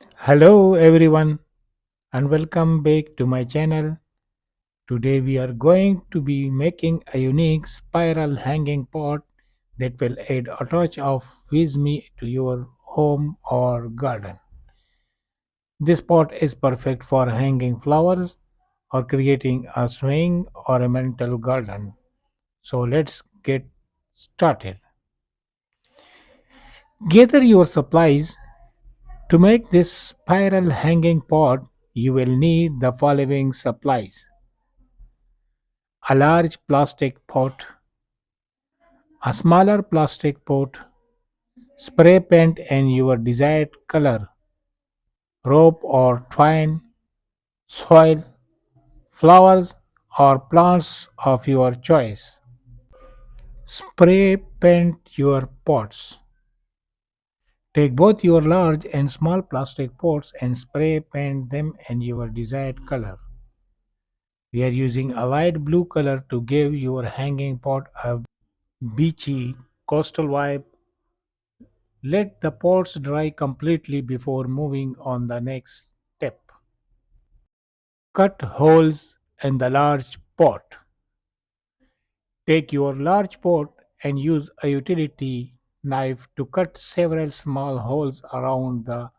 Hello everyone and welcome back to my channel. Today we are going to be making a unique spiral hanging pot that will add a touch of wisdom to your home or garden. This pot is perfect for hanging flowers or creating a swing ornamental garden. So let's get started. Gather your supplies. To make this spiral hanging pot, you will need the following supplies: a large plastic pot, a smaller plastic pot, spray paint in your desired color, rope or twine, soil, flowers, or plants of your choice. Spray paint your pots. Take both your large and small plastic pots and spray paint them in your desired color. We are using a light blue color to give your hanging pot a beachy coastal vibe. Let the pots dry completely before moving on the next step. Cut holes in the large pot. Take your large pot and use a utility knife to cut several small holes around the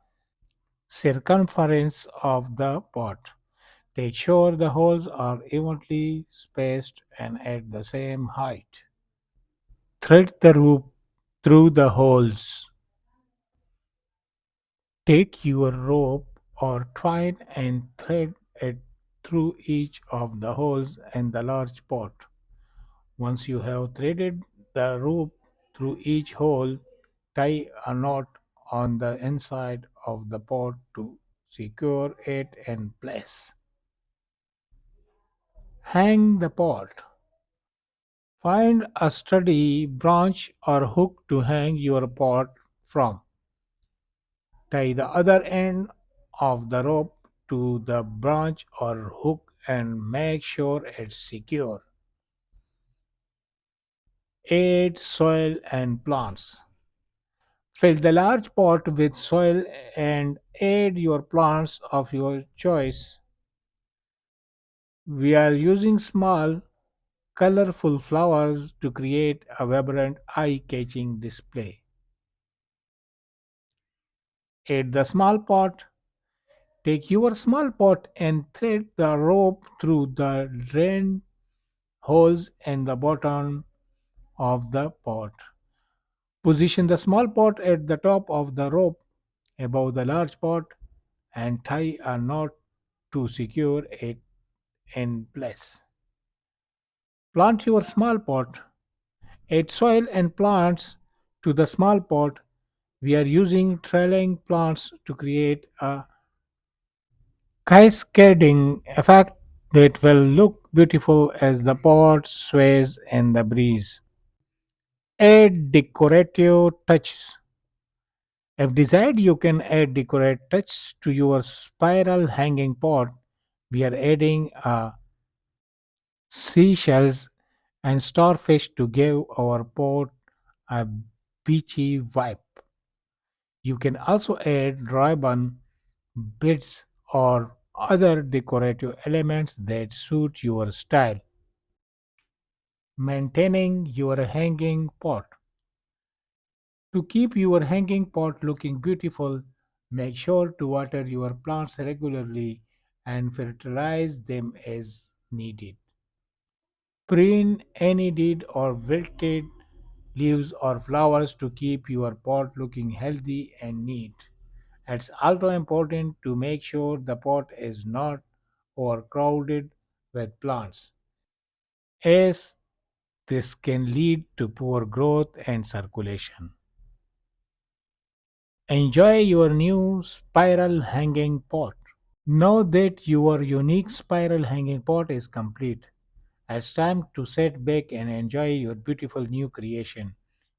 circumference of the pot. Make sure the holes are evenly spaced and at the same height. Thread the rope through the holes. Take your rope or twine and thread it through each of the holes in the large pot. Once you have threaded the rope through each hole, tie a knot on the inside of the pot to secure it in place. Hang the pot. Find a sturdy branch or hook to hang your pot from. Tie the other end of the rope to the branch or hook and make sure it's secure. Add soil and plants. Fill the large pot with soil and add your plants of your choice. We are using small, colorful flowers to create a vibrant, eye catching display. Add the small pot. Take your small pot and thread the rope through the drain holes in the bottom of the pot. Position the small pot at the top of the rope above the large pot and tie a knot to secure it in place. Plant your small pot. Add soil and plants to the small pot. We are using trailing plants to create a cascading effect that will look beautiful as the pot sways in the breeze. Add decorative touches. If desired, you can add decorative touch to your spiral hanging pot. We are adding seashells and starfish to give our pot a beachy vibe. You can also add ribbon, beads, or other decorative elements that suit your style. Maintaining your hanging pot. To keep your hanging pot looking beautiful, make sure to water your plants regularly and fertilize them as needed. Prune any dead or wilted leaves or flowers to keep your pot looking healthy and neat. It's also important to make sure the pot is not overcrowded with plants, as this can lead to poor growth and circulation. Enjoy your new spiral hanging pot. Now that your unique spiral hanging pot is complete, it's time to sit back and enjoy your beautiful new creation.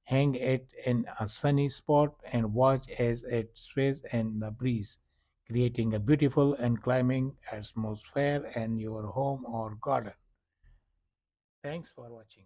Hang it in a sunny spot and watch as it sways in the breeze, creating a beautiful and climbing atmosphere in your home or garden. Thanks for watching.